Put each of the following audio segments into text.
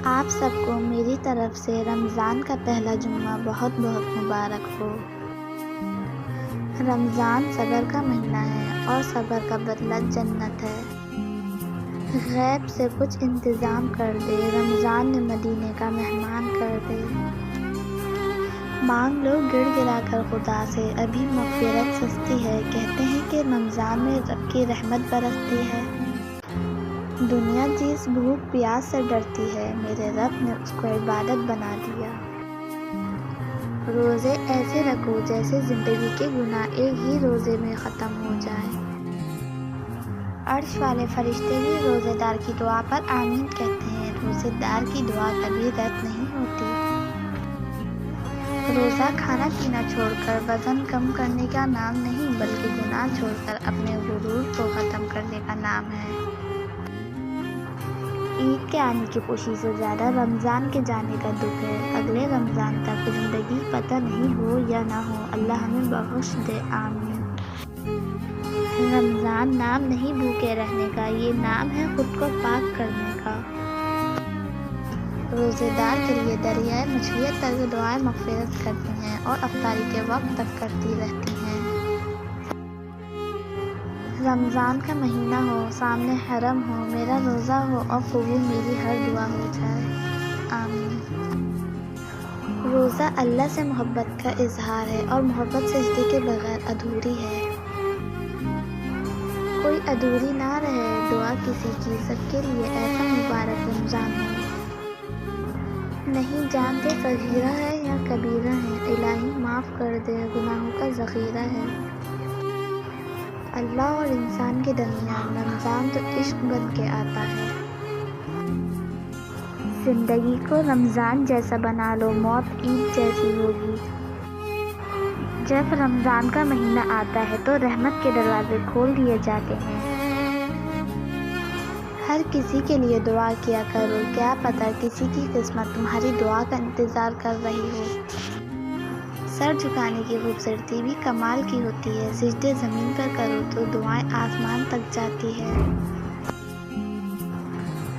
آپ سب کو میری طرف سے رمضان کا پہلا جمعہ بہت بہت مبارک ہو۔ رمضان صبر کا مہینہ ہے اور صبر کا بدلہ جنت ہے۔ غیب سے کچھ انتظام کر دے، رمضان نے مدینے کا مہمان کر دے۔ مانگ لو گڑ گڑا کر خدا سے، ابھی مغفرت سستی ہے۔ کہتے ہیں کہ رمضان میں رب کی رحمت برستی ہے۔ دنیا جس بھوک پیاس سے ڈرتی ہے، میرے رب نے اس کو عبادت بنا دیا۔ روزے ایسے رکھو جیسے زندگی کے گناہ ایک ہی روزے میں ختم ہو جائیں۔ عرش والے فرشتے بھی روزے دار کی دعا پر آمین کہتے ہیں۔ روزے دار کی دعا کبھی رد نہیں ہوتی۔ روزہ کھانا پینا چھوڑ کر وزن کم کرنے کا نام نہیں، بلکہ گناہ چھوڑ کر اپنے غرور کو ختم کرنے کا نام ہے۔ عید کے آنے کی خوشی سے زیادہ رمضان کے جانے کا دکھ ہے۔ اگلے رمضان تک زندگی پتہ نہیں ہو یا نہ ہو، اللہ ہمیں بخش دے، آمین۔ رمضان نام نہیں بھوکے رہنے کا، یہ نام ہے خود کو پاک کرنے کا۔ روزے دار کے لیے دریائے مچھلیاں تر دعائیں مغفرت کرتی ہیں اور افطاری کے وقت تک کرتی رہتی ہیں۔ رمضان کا مہینہ ہو، سامنے حرم ہو، میرا روزہ ہو اور قبول میری ہر دعا ہو جائے، آمین۔ روزہ اللہ سے محبت کا اظہار ہے اور محبت سجدے کے بغیر ادھوری ہے۔ کوئی ادھوری نہ رہے دعا کسی کی، سب کے لیے ایسا مبارک رمضان ہو۔ نہیں جانتے صغیرہ ہے یا کبیرہ ہے، الہی معاف کر دے، گناہوں کا ذخیرہ ہے۔ اللہ اور انسان کے درمیان رمضان تو عشق بن کے آتا ہے۔ زندگی کو رمضان جیسا بنا لو، موت عید جیسی ہوگی۔ جب رمضان کا مہینہ آتا ہے تو رحمت کے دروازے کھول دیے جاتے ہیں۔ ہر کسی کے لیے دعا کیا کرو، کیا پتہ کسی کی قسمت تمہاری دعا کا انتظار کر رہی ہو۔ سر جھکانے کی خوبصورتی بھی کمال کی ہوتی ہے، سجدے زمین پر کرو تو دعائیں آسمان تک جاتی ہے۔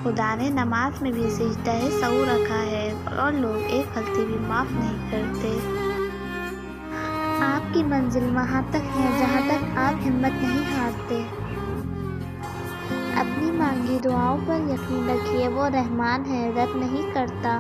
خدا نے نماز میں بھی سجدہ سہو رکھا ہے اور لوگ ایک غلطی بھی معاف نہیں کرتے۔ آپ کی منزل وہاں تک ہے جہاں تک آپ ہمت نہیں ہارتے۔ اپنی مانگی دعاؤں پر یقین رکھیے، وہ رحمان ہے، رد نہیں کرتا۔